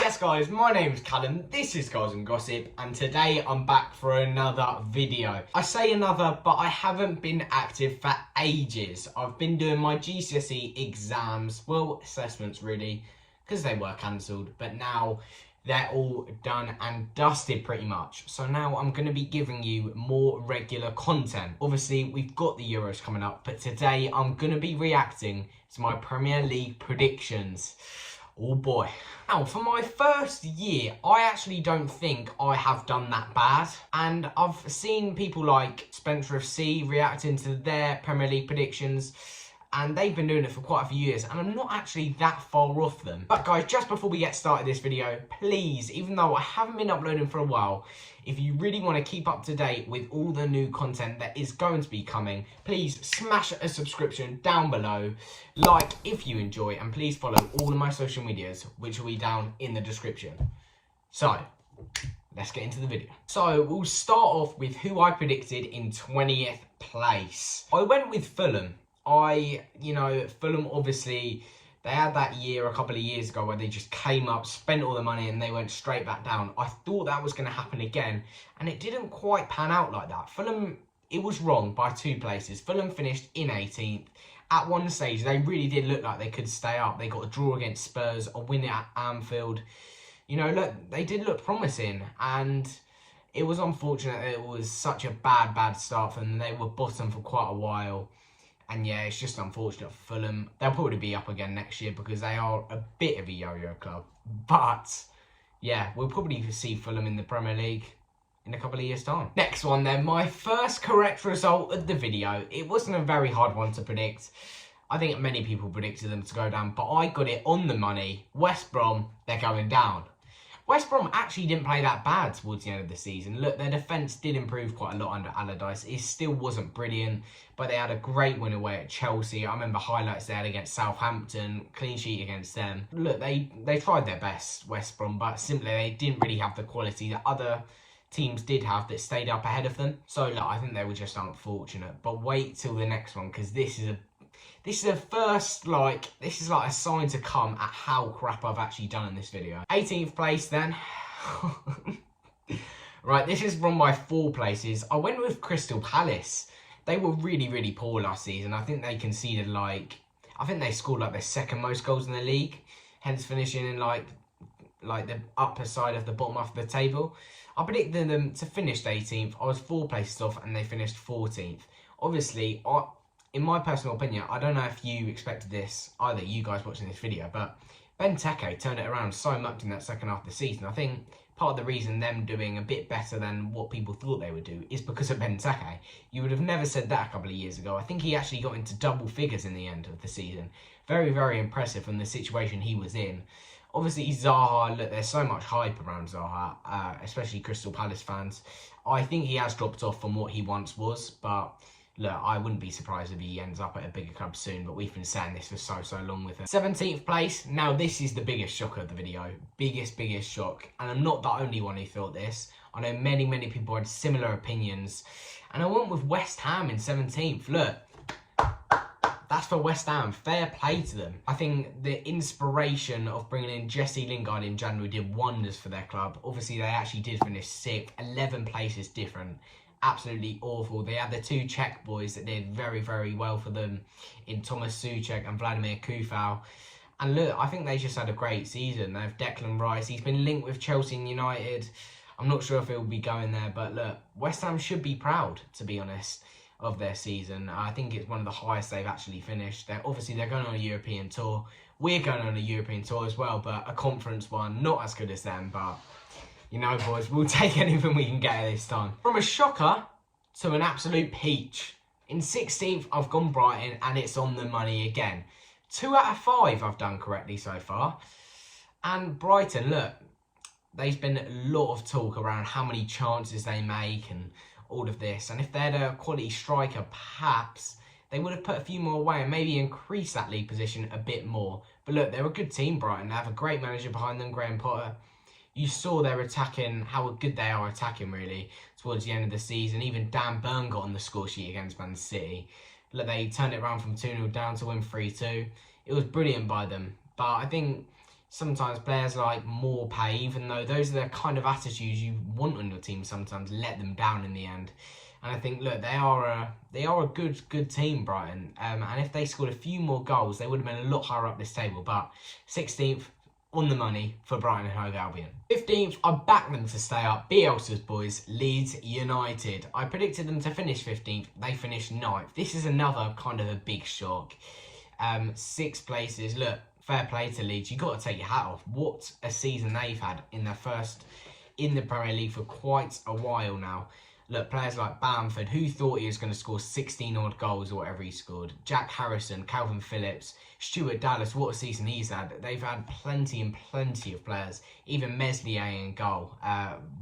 Yes guys, my name's Callum, this is Goals and Gossip, and today I'm back for another video. I say another, but I haven't been active for ages. I've been doing my GCSE exams, well, assessments really, because they were cancelled, but now they're all done and dusted pretty much. So now I'm going to be giving you more regular content. Obviously, we've got the Euros coming up, but today I'm going to be reacting to my Premier League predictions. Oh boy. Now, for my first year, I actually don't think I have done that bad. And I've seen people like Spencer FC reacting to their Premier League predictions, and they've been doing it for quite a few years, and I'm not actually that far off them. But guys, just before we get started this video, please, even though I haven't been uploading for a while, if you really want to keep up to date with all the new content that is going to be coming, please smash a subscription down below, like if you enjoy, and please follow all of my social medias, which will be down in the description. So, let's get into the video. So, we'll start off with who I predicted in 20th place. I went with Fulham. Fulham obviously, they had that year a couple of years ago where they just came up, spent all the money, and they went straight back down. I thought that was going to happen again, and it didn't quite pan out like that. Fulham, it was wrong by 2 places. Fulham finished in 18th. At one stage, they really did look like they could stay up. They got a draw against Spurs, a win at Anfield. Look, they did look promising, and it was unfortunate that it was such a bad start for them. They were bottom for quite a while. And yeah, it's just unfortunate for Fulham. They'll probably be up again next year because they are a bit of a yo-yo club. But yeah, we'll probably see Fulham in the Premier League in a couple of years' time. Next one then, my first correct result of the video. It wasn't a very hard one to predict. I think many people predicted them to go down, but I got it on the money. West Brom, they're going down. West Brom actually didn't play that bad towards the end of the season. Look, their defence did improve quite a lot under Allardyce. It still wasn't brilliant, but they had a great win away at Chelsea. I remember highlights they had against Southampton, clean sheet against them. Look, they tried their best, West Brom, but simply they didn't really have the quality that other teams did have that stayed up ahead of them. So, look, I think they were just unfortunate. But wait till the next one, because this is like a sign to come at how crap I've actually done in this video. 18th place then. Right, this is from my 4 places. I went with Crystal Palace. They were really poor last season. I think they conceded I think they scored like their 2nd most goals in the league, hence finishing in like the upper side of the bottom half of the table. I predicted them to finish 18th. I was 4 places off and they finished 14th. Obviously, in my personal opinion, I don't know if you expected this, either you guys watching this video, but Benteke turned it around so much in that second half of the season. I think part of the reason them doing a bit better than what people thought they would do is because of Benteke. You would have never said that a couple of years ago. I think he actually got into double figures in the end of the season. Very impressive from the situation he was in. Obviously, Zaha, look, there's so much hype around Zaha, especially Crystal Palace fans. I think he has dropped off from what he once was, but look, I wouldn't be surprised if he ends up at a bigger club soon, but we've been saying this for so long with him. 17th place. Now, this is the biggest shocker of the video. Biggest shock. And I'm not the only one who thought this. I know many people had similar opinions. And I went with West Ham in 17th. Look, that's for West Ham. Fair play to them. I think the inspiration of bringing in Jesse Lingard in January did wonders for their club. Obviously, they actually did finish 6th. 11 places different. Absolutely awful. They had the 2 Czech boys that did very well for them in Thomas Souček and Vladimir Coufal. And look, I think they just had a great season. They have Declan Rice. He's been linked with Chelsea and United. I'm not sure if he'll be going there, but look, West Ham should be proud, to be honest, of their season. I think it's one of the highest they've actually finished. They're going on a European tour. We're going on a European tour as well, but a conference one, not as good as them, but boys, we'll take anything we can get at this time. From a shocker to an absolute peach. In 16th, I've gone Brighton, and it's on the money again. 2 out of 5 I've done correctly so far. And Brighton, look, there's been a lot of talk around how many chances they make and all of this. And if they had a quality striker, perhaps they would have put a few more away and maybe increased that league position a bit more. But look, they're a good team, Brighton. They have a great manager behind them, Graham Potter. You saw their attacking, how good they are attacking, really, towards the end of the season. Even Dan Burn got on the score sheet against Man City. Look, they turned it around from 2-0 down to win 3-2. It was brilliant by them. But I think sometimes players like more pay, even though those are the kind of attitudes you want on your team, sometimes let them down in the end. And I think, look, they are a good team, Brighton. And if they scored a few more goals, they would have been a lot higher up this table. But 16th, on the money for Brighton and Hove Albion. 15th, I backed them to stay up. Bielsa's boys, Leeds United. I predicted them to finish 15th. They finished 9th. This is another kind of a big shock. 6 places. Look, fair play to Leeds. You've got to take your hat off. What a season they've had in the Premier League for quite a while now. Look, players like Bamford, who thought he was going to score 16 odd goals or whatever he scored. Jack Harrison, Calvin Phillips, Stuart Dallas, what a season he's had. They've had plenty and plenty of players. Even Meslier in goal.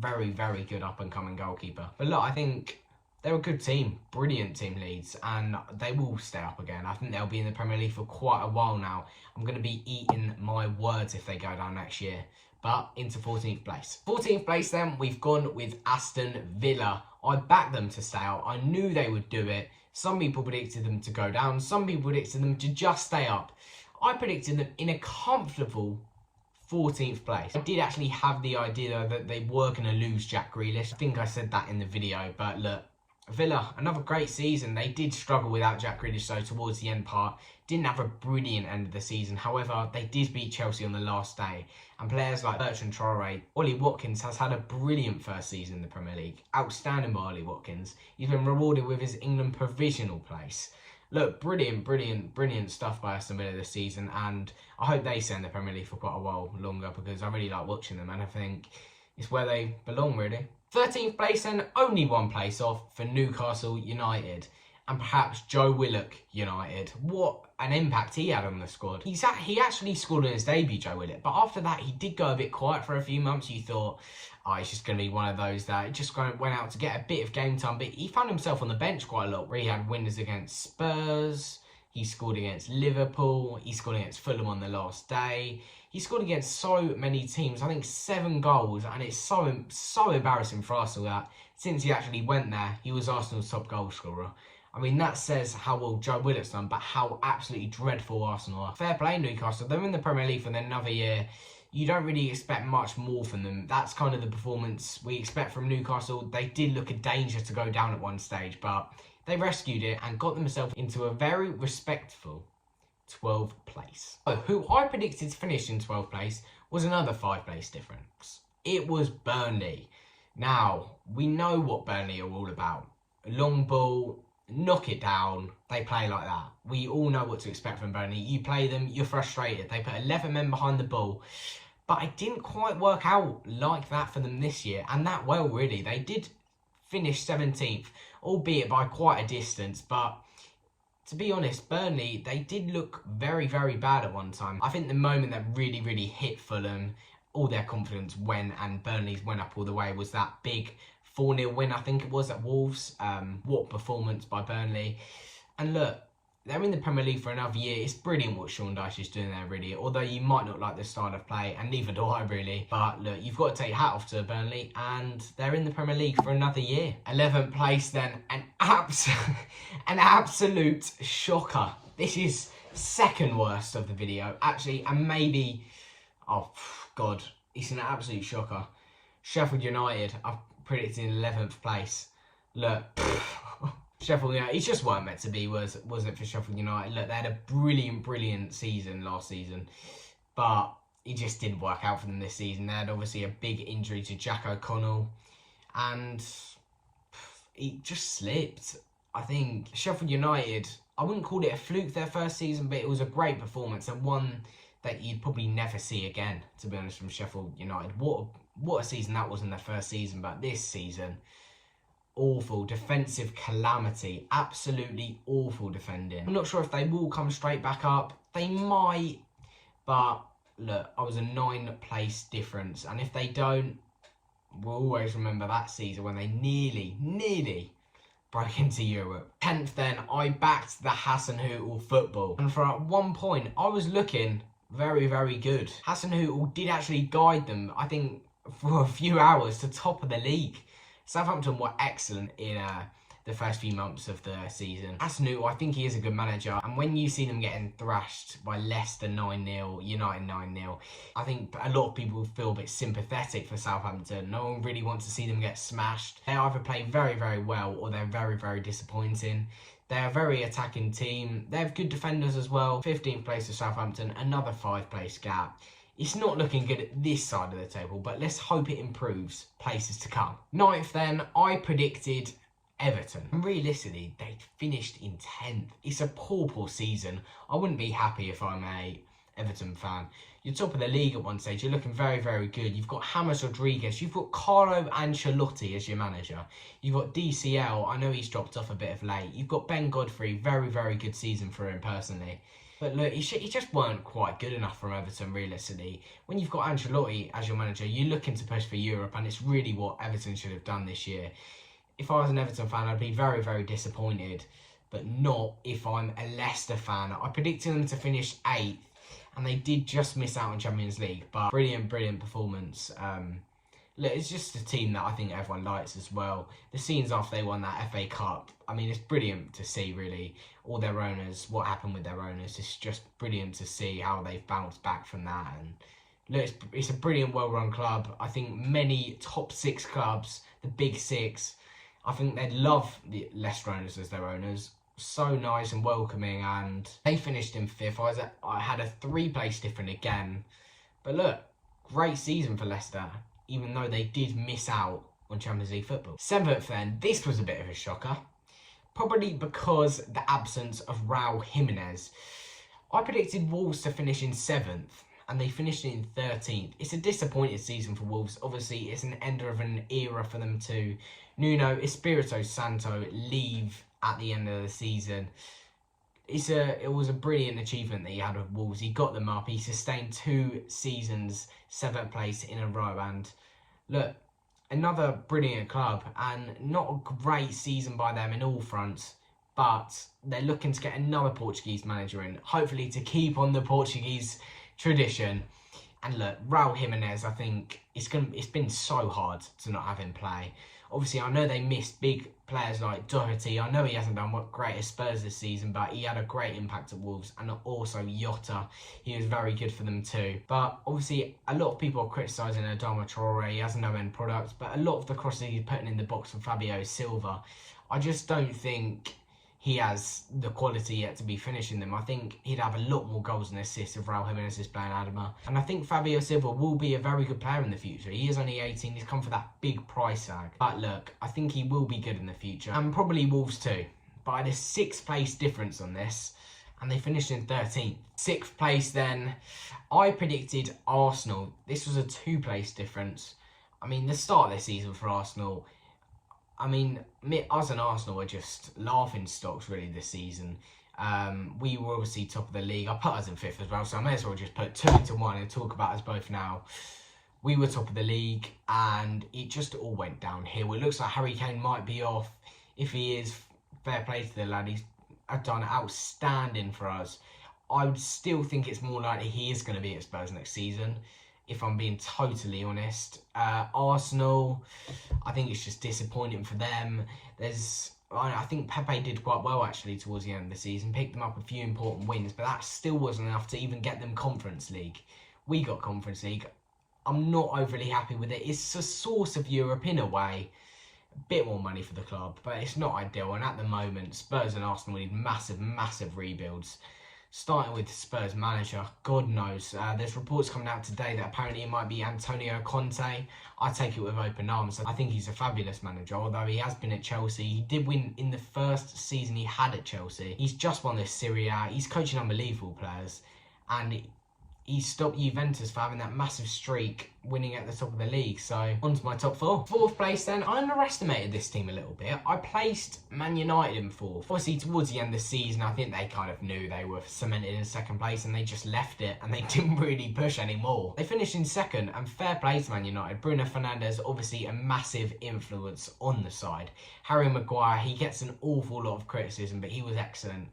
Very, very good up-and-coming goalkeeper. But look, I think they're a good team. Brilliant team, Leeds. And they will stay up again. I think they'll be in the Premier League for quite a while now. I'm going to be eating my words if they go down next year. But into 14th place. 14th place then, we've gone with Aston Villa. I backed them to stay out. I knew they would do it. Some people predicted them to go down. Some people predicted them to just stay up. I predicted them in a comfortable 14th place. I did actually have the idea though that they were going to lose Jack Grealish. I think I said that in the video, but look, Villa, another great season. They did struggle without Jack Grealish though towards the end part. Didn't have a brilliant end of the season. However, they did beat Chelsea on the last day. And players like Bertrand Traore, Ollie Watkins has had a brilliant first season in the Premier League. Outstanding by Ollie Watkins. He's been rewarded with his England provisional place. Look, brilliant stuff by Aston Villa this season. And I hope they stay in the Premier League for quite a while longer because I really like watching them. And I think it's where they belong, really. 13th place and only 1 place off for Newcastle United. And perhaps Joe Willock United. What an impact he had on the squad. He actually scored in his debut, Joe Willock. But after that, he did go a bit quiet for a few months. You thought, oh, he's just going to be one of those that just went out to get a bit of game time. But he found himself on the bench quite a lot, where he had winners against Spurs. He scored against Liverpool. He scored against Fulham on the last day. He scored against so many teams. I think 7 goals. And it's so embarrassing for Arsenal that since he actually went there, he was Arsenal's top goal scorer. I mean, that says how well Joe Willock's done, but how absolutely dreadful Arsenal are. Fair play, Newcastle. They're in the Premier League for another year. You don't really expect much more from them. That's kind of the performance we expect from Newcastle. They did look a danger to go down at one stage, but they rescued it and got themselves into a very respectful 12th place. So, who I predicted to finish in 12th place was another 5 place difference. It was Burnley. Now, we know what Burnley are all about. Long ball, knock it down. They play like that. We all know what to expect from Burnley. You play them, you're frustrated. They put 11 men behind the ball. But it didn't quite work out like that for them this year. And that well, really. They did finish 17th, albeit by quite a distance. But to be honest, Burnley, they did look very, very bad at one time. I think the moment that really hit Fulham, all their confidence went and Burnley's went up all the way was that big 4-0 win, I think it was, at Wolves. What performance by Burnley. And look, they're in the Premier League for another year. It's brilliant what Sean Dyche is doing there, really. Although you might not like the style of play, and neither do I, really. But look, you've got to take your hat off to Burnley, and they're in the Premier League for another year. 11th place then, an absolute shocker. This is second worst of the video, actually, and maybe, oh, God, it's an absolute shocker. Sheffield United, I've predicted in 11th place. Look, Sheffield United, it just weren't meant to be, was it, for Sheffield United? Look, they had a brilliant season last season, but it just didn't work out for them this season. They had obviously a big injury to Jack O'Connell, and it just slipped. I think Sheffield United, I wouldn't call it a fluke their first season, but it was a great performance and one that you'd probably never see again, to be honest, from Sheffield United. What a season that was in their first season, but this season, awful defensive calamity, absolutely awful defending. I'm not sure if they will come straight back up. They might, but look, I was a 9 place difference, and if they don't, we'll always remember that season when they nearly broke into Europe. 10th then, I backed the Hasenhüttl football, and for at one point I was looking very good. Hasenhüttl did actually guide them, I think, for a few hours to top of the league. Southampton were excellent in the first few months of the season. Hasenhüttl, I think he is a good manager, and when you see them getting thrashed by Leicester 9-0, United 9-0, I think a lot of people feel a bit sympathetic for Southampton. No one really wants to see them get smashed. They either play very, very well or they're very, very disappointing. They're a very attacking team. They have good defenders as well. 15th place to Southampton, another 5-place gap. It's not looking good at this side of the table, but let's hope it improves places to come. 9th then, I predicted Everton. And realistically, they finished in 10th. It's a poor season. I wouldn't be happy if I'm a Everton fan. You're top of the league at one stage. You're looking very, very good. You've got James Rodriguez. You've got Carlo Ancelotti as your manager. You've got DCL. I know he's dropped off a bit of late. You've got Ben Godfrey. Very, very good season for him personally. But look, he just weren't quite good enough from Everton, realistically. When you've got Ancelotti as your manager, you're looking to push for Europe, and it's really what Everton should have done this year. If I was an Everton fan, I'd be very, very disappointed, but not if I'm a Leicester fan. I predicted them to finish 8th, and they did just miss out on Champions League, but brilliant performance. Look, it's just a team that I think everyone likes as well. The scenes after they won that FA Cup, I mean, it's brilliant to see, really. All their owners, what happened with their owners, it's just brilliant to see how they've bounced back from that. And look, it's a brilliant, well-run club. I think many top 6 clubs, the big 6, I think they'd love the Leicester owners as their owners. So nice and welcoming, and they finished in 5th. I had a 3-place difference again. But look, great season for Leicester, even though they did miss out on Champions League football. 7th then, this was a bit of a shocker. Probably because the absence of Raul Jimenez. I predicted Wolves to finish in 7th, and they finished in 13th. It's a disappointing season for Wolves. Obviously, it's an end of an era for them too. Nuno Espirito Santo leave at the end of the season. It was a brilliant achievement that he had with Wolves. He got them up. He sustained 2 seasons, 7th place in a row. And look, another brilliant club, and not a great season by them in all fronts. But they're looking to get another Portuguese manager in, hopefully to keep on the Portuguese tradition. And look, Raul Jimenez, I think it's been so hard to not have him play. Obviously, I know they missed big players like Doherty. I know he hasn't done what great at Spurs this season, but he had a great impact at Wolves. And also Jota, he was very good for them too. But obviously, a lot of people are criticising Adama Traore. He has no end product, but a lot of the crosses he's putting in the box for Fabio Silva, I just don't think he has the quality yet to be finishing them. I think he'd have a lot more goals and assists if Raul Jimenez is playing Adama. And I think Fabio Silva will be a very good player in the future. He is only 18, he's come for that big price tag. But look, I think he will be good in the future. And probably Wolves too. But I had a 6th place difference on this, and they finished in 13th. 6th place then, I predicted Arsenal. This was a 2-place difference. I mean, the start of the season for Arsenal, I mean, us and Arsenal were just laughing stocks really this season. We were obviously top of the league. I put us in 5th as well, so I may as well just put 2 into 1 and talk about us both now. We were top of the league, and it just all went downhill. It looks like Harry Kane might be off. If he is, fair play to the lad. He's done outstanding for us. I would still think it's more likely he is going to be at Spurs next season, if I'm being totally honest. Arsenal, I think it's just disappointing for them. I think Pepe did quite well actually towards the end of the season, picked them up a few important wins, but that still wasn't enough to even get them Conference League. We got Conference League. I'm not overly happy with it. It's a source of Europe in a way. A bit more money for the club, but it's not ideal. And at the moment, Spurs and Arsenal need massive rebuilds. Starting with Spurs manager, God knows. There's reports coming out today that apparently it might be Antonio Conte. I take it with open arms. I think he's a fabulous manager, although he has been at Chelsea. He did win in the first season he had at Chelsea. He's just won this Serie A. He's coaching unbelievable players. And he stopped Juventus for having that massive streak, winning at the top of the league. So, on to my top 4. 4th place then, I underestimated this team a little bit. I placed Man United in 4th. Obviously, towards the end of the season, I think they kind of knew they were cemented in 2nd place, and they just left it, and they didn't really push anymore. They finished in 2nd, and fair play to Man United. Bruno Fernandes, obviously a massive influence on the side. Harry Maguire, he gets an awful lot of criticism, but he was excellent.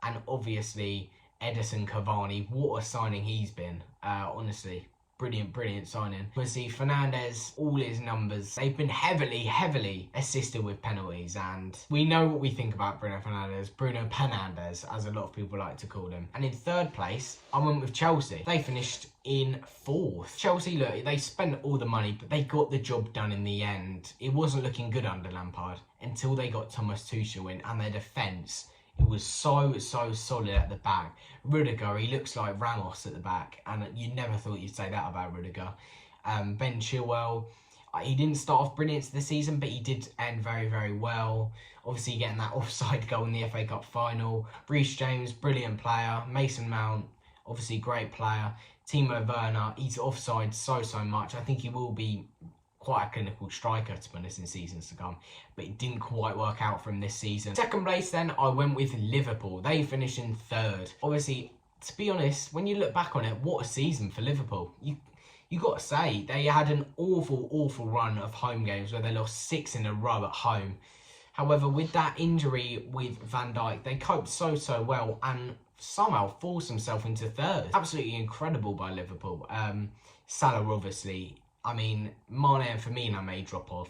And obviously, Edison Cavani, what a signing he's been. Honestly, brilliant signing. Obviously, Fernandes, all his numbers, they've been heavily assisted with penalties, and we know what we think about Bruno Fernandes, as a lot of people like to call him. And in third place, I went with Chelsea. They finished in fourth. Chelsea, look, they spent all the money, but they got the job done in the end. It wasn't looking good under Lampard until they got Thomas Tuchel in, and their defence, it was so solid at the back. Rudiger, he looks like Ramos at the back, and you never thought you'd say that about Rudiger. Ben Chilwell, he didn't start off brilliant this season, but he did end very well. Obviously, getting that offside goal in the FA Cup final. Reece James, brilliant player. Mason Mount, obviously great player. Timo Werner, he's offside so much. I think he will be quite a clinical striker, to be honest, in seasons to come, but it didn't quite work out for him this season. Second place then, I went with Liverpool. They finished in third. Obviously, to be honest, when you look back on it, what a season for Liverpool. You got to say, they had an awful run of home games where they lost 6 in a row at home. However, with that injury with Van Dijk, they coped so well and somehow forced themselves into third. Absolutely incredible by Liverpool. Salah, obviously, I mean, Mane and Firmino may drop off,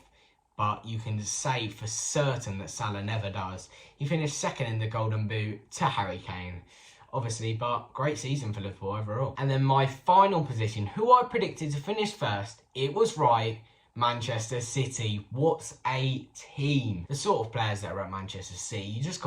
but you can say for certain that Salah never does. He finished second in the Golden Boot to Harry Kane, obviously, but great season for Liverpool overall. And then my final position, who I predicted to finish first, it was right, Manchester City. What a team. The sort of players that are at Manchester City, you just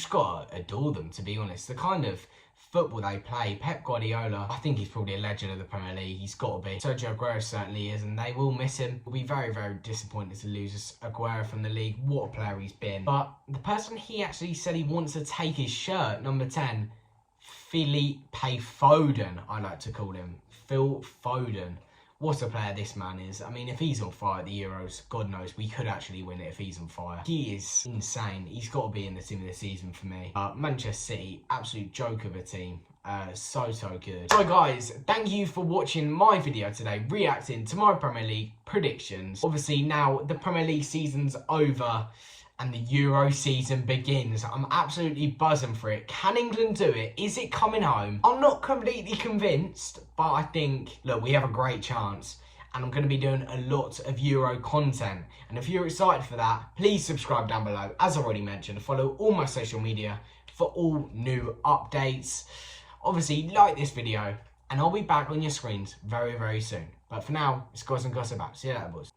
gotta adore them, to be honest. The kind of football they play. Pep Guardiola, I think he's probably a legend of the Premier League. He's got to be. Sergio Aguero certainly is, and they will miss him. We'll be very disappointed to lose Aguero from the league. What a player he's been. But the person he actually said he wants to take his shirt, number 10, Felipe Foden, I like to call him. Phil Foden. What a player this man is. I mean, if he's on fire at the Euros, God knows, we could actually win it if he's on fire. He is insane. He's got to be in the team of the season for me. Manchester City, absolute joke of a team. So good. So guys, thank you for watching my video today, reacting to my Premier League predictions. Obviously now the Premier League season's over and the Euro season begins. I'm absolutely buzzing for it. Can England do it? Is it coming home? I'm not completely convinced, but I think, look, we have a great chance. And I'm going to be doing a lot of Euro content. And if you're excited for that, please subscribe down below. As already mentioned, follow all my social media for all new updates. Obviously, like this video, and I'll be back on your screens very soon. But for now, it's Goss and Gossip out. See you later, boys.